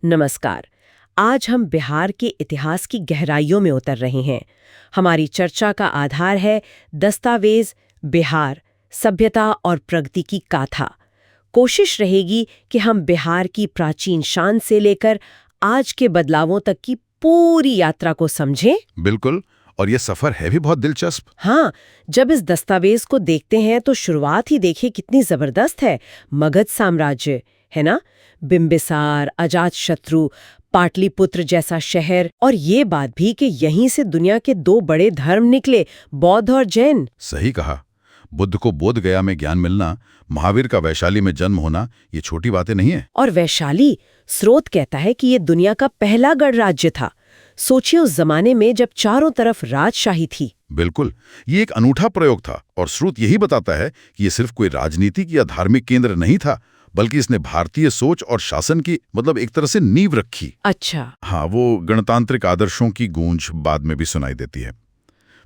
नमस्कार। आज हम बिहार के इतिहास की गहराइयों में उतर रहे हैं। हमारी चर्चा का आधार है दस्तावेज बिहार, सभ्यता और प्रगति की गाथा। कोशिश रहेगी कि हम बिहार की प्राचीन शान से लेकर आज के बदलावों तक की पूरी यात्रा को समझें। बिल्कुल। और ये सफर है भी बहुत दिलचस्प। हाँ, जब इस दस्तावेज को देखते हैं तो शुरुआत ही देखिए कितनी जबरदस्त है। मगध साम्राज्य है ना, बिंबिसार, अजातशत्रु, पाटलिपुत्र जैसा शहर, और ये बात भी कि यहीं से दुनिया के दो बड़े धर्म निकले, बौद्ध और जैन। सही कहा। बुद्ध को बोध गया में ज्ञान मिलना, महावीर का वैशाली में जन्म होना, ये छोटी बातें नहीं है। और वैशाली, स्रोत कहता है कि ये दुनिया का पहला गढ़ राज्य था। सोचिए उस जमाने में जब चारों तरफ राजशाही थी। बिल्कुल, ये एक अनूठा प्रयोग था और स्रोत यही बताता है कि ये सिर्फ कोई राजनीतिक या धार्मिक केंद्र नहीं था, बल्कि इसने भारतीय सोच और शासन की एक तरह से नींव रखी। अच्छा। हाँ, वो गणतांत्रिक आदर्शों की गूंज बाद में भी सुनाई देती है।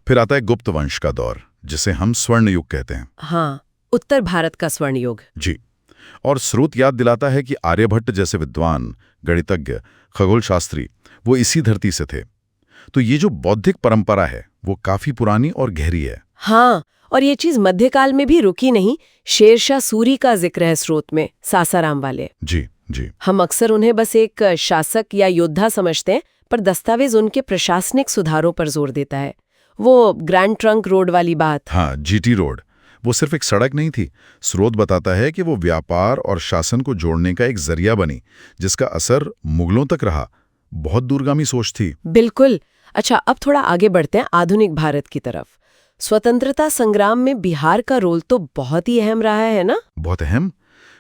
फिर आता है गुप्त वंश का दौर, जिसे हम स्वर्ण युग कहते हैं। हाँ, उत्तर भारत का स्वर्ण युग। जी। और स्रोत याद दिलाता है कि आर्यभट्ट जैसे विद्वान, गणितज्ञ, खगोल शास्त्री वो इसी धरती से थे। तो ये जो बौद्धिक परंपरा है वो काफी पुरानी और गहरी है। हाँ, और ये चीज मध्यकाल में भी रुकी नहीं। शेरशाह सूरी का जिक्र है स्रोत में, सासाराम वाले। जी जी। हम अक्सर उन्हें बस एक शासक या योद्धा समझते हैं, पर दस्तावेज उनके प्रशासनिक सुधारों पर जोर देता है। वो ग्रैंड ट्रंक रोड वाली बात। हाँ, जीटी रोड, वो सिर्फ एक सड़क नहीं थी। स्रोत बताता है कि वो व्यापार और शासन को जोड़ने का एक जरिया बनी, जिसका असर मुगलों तक रहा। बहुत दूरगामी सोच थी। बिल्कुल। अच्छा, अब थोड़ा आगे बढ़ते हैं आधुनिक भारत की तरफ। स्वतंत्रता संग्राम में बिहार का रोल तो बहुत ही अहम रहा है ना? बहुत अहम।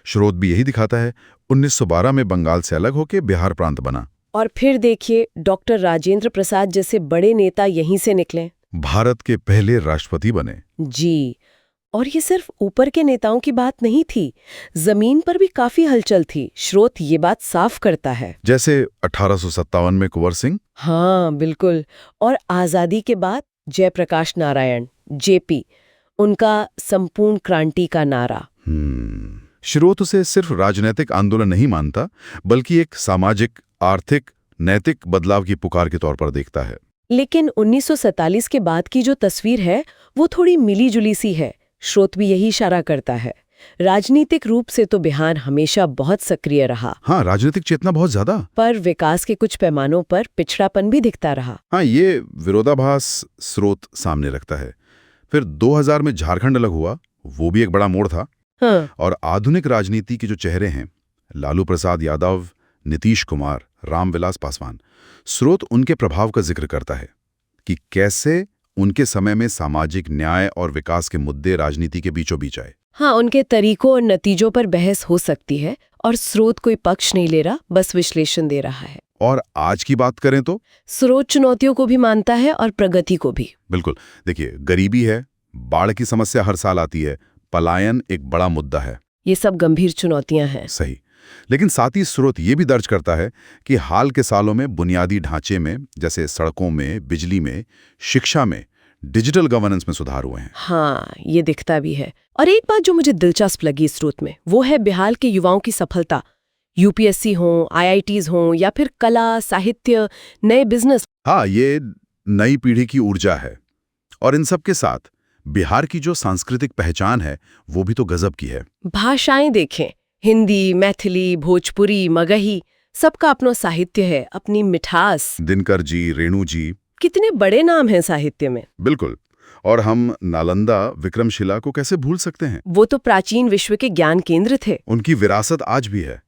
स्रोत भी यही दिखाता है। 1912 में बंगाल से अलग होकर बिहार प्रांत बना। और फिर देखिए, डॉक्टर राजेंद्र प्रसाद जैसे बड़े नेता यहीं से निकले। भारत के पहले राष्ट्रपति बने। जी। और ये सिर्फ ऊपर के नेताओं की बात नहीं थी, जमीन पर भी काफी हलचल थी। स्रोत ये बात साफ करता है। जैसे 1857 में कुंवर सिंह। हाँ बिल्कुल। और आजादी के बाद जयप्रकाश नारायण, जेपी, उनका संपूर्ण क्रांति का नारा। स्रोत उसे सिर्फ राजनीतिक आंदोलन नहीं मानता, बल्कि एक सामाजिक, आर्थिक, नैतिक बदलाव की पुकार के तौर पर देखता है। लेकिन 1947 के बाद की जो तस्वीर है वो थोड़ी मिली-जुली सी है। स्रोत भी यही इशारा करता है। राजनीतिक रूप से तो बिहार हमेशा बहुत सक्रिय रहा। हाँ, राजनीतिक चेतना बहुत ज्यादा। पर विकास के कुछ पैमानों पर पिछड़ापन भी दिखता रहा। हाँ, ये विरोधाभास स्रोत सामने रखता है। फिर 2000 में झारखंड अलग हुआ, वो भी एक बड़ा मोड़ था। हाँ। और आधुनिक राजनीति के जो चेहरे हैं, लालू प्रसाद यादव, नीतीश कुमार, रामविलास पासवान, स्रोत उनके प्रभाव का जिक्र करता है कि कैसे उनके समय में सामाजिक न्याय और विकास के मुद्दे राजनीति के बीचों बीच आए। हाँ, उनके तरीकों और नतीजों पर बहस हो सकती है, और स्रोत कोई पक्ष नहीं ले रहा, बस विश्लेषण दे रहा है। और आज की बात करें तो स्रोत चुनौतियों को भी मानता है और प्रगति को भी। बिल्कुल। देखिए, गरीबी है, बाढ़ की समस्या हर साल आती है, पलायन एक बड़ा मुद्दा है। ये सब गंभीर चुनौतियां हैं। सही। लेकिन साथ ही स्रोत ये भी दर्ज करता है कि हाल के सालों में बुनियादी ढांचे में, जैसे सड़कों में, बिजली में, शिक्षा में, डिजिटल गवर्नेंस में सुधार हुए हैं। हाँ, ये दिखता भी है। और एक बात जो मुझे दिलचस्प लगी स्रोत में, वो है बिहार के युवाओं की सफलता। यूपीएससी हो, आईआईटीज हो, या फिर कला, साहित्य, नए बिजनेस। हाँ, ये नई पीढ़ी की ऊर्जा है। और इन सब के साथ बिहार की जो सांस्कृतिक पहचान है वो भी तो गजब की है। भाषाएं देखें, हिंदी, मैथिली, भोजपुरी, मगही, सबका अपना साहित्य है, अपनी मिठास। दिनकर जी, रेणु जी, कितने बड़े नाम हैं साहित्य में। बिल्कुल। और हम नालंदा, विक्रमशिला को कैसे भूल सकते हैं? वो तो प्राचीन विश्व के ज्ञान केंद्र थे। उनकी विरासत आज भी है।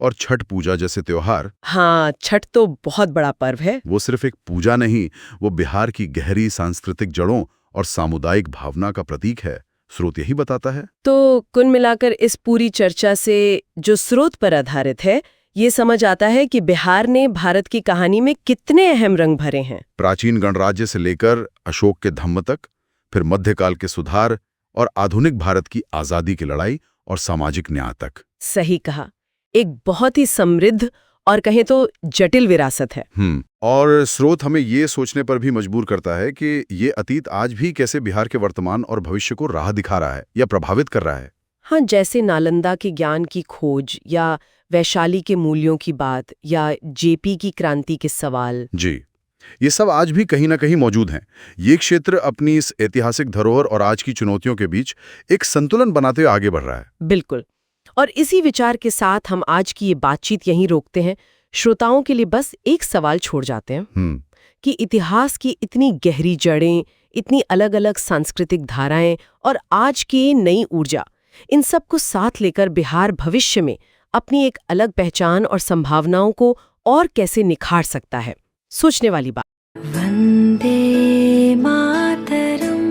और छठ पूजा जैसे त्योहार। हाँ, छठ तो बहुत बड़ा पर्व है। वो सिर्फ एक पूजा नहीं, वो बिहार की गहरी सांस्कृतिक जड़ों और सामुदायिक भावना का प्रतीक है। स्रोत यही बताता है। तो कुल मिलाकर इस पूरी चर्चा से जो स्रोत पर आधारित है, ये समझ आता है कि बिहार ने भारत की कहानी में कितने अहम रंग भरे हैं। प्राचीन गणराज्य से लेकर अशोक के धम्म तक, फिर मध्यकाल के सुधार और आधुनिक भारत की आजादी की लड़ाई और सामाजिक न्याय तक। सही कहा। एक बहुत ही समृद्ध और कहें तो जटिल विरासत है। और स्रोत हमें ये सोचने पर भी मजबूर करता है कि ये अतीत आज भी कैसे बिहार के वर्तमान और भविष्य को राह दिखा रहा है या प्रभावित कर रहा है। हाँ, जैसे नालंदा के ज्ञान की खोज या वैशाली के मूल्यों की बात या जेपी की क्रांति के सवाल। जी, ये सब आज भी कहीं ना कहीं मौजूद हैं। ये क्षेत्र अपनी इस ऐतिहासिक धरोहर और आज की चुनौतियों के बीच एक संतुलन बनाते हुए आगे बढ़ रहा है। बिल्कुल। और इसी विचार के साथ हम आज की ये बातचीत यहीं रोकते हैं। श्रोताओं के लिए बस एक सवाल छोड़ जाते हैं कि इतिहास की इतनी गहरी जड़ें, इतनी अलग-अलग सांस्कृतिक धाराएं और आज की नई ऊर्जा, इन सब को साथ लेकर बिहार भविष्य में अपनी एक अलग पहचान और संभावनाओं को और कैसे निखार सकता है। सोचने वाली बात। वंदे मातरम।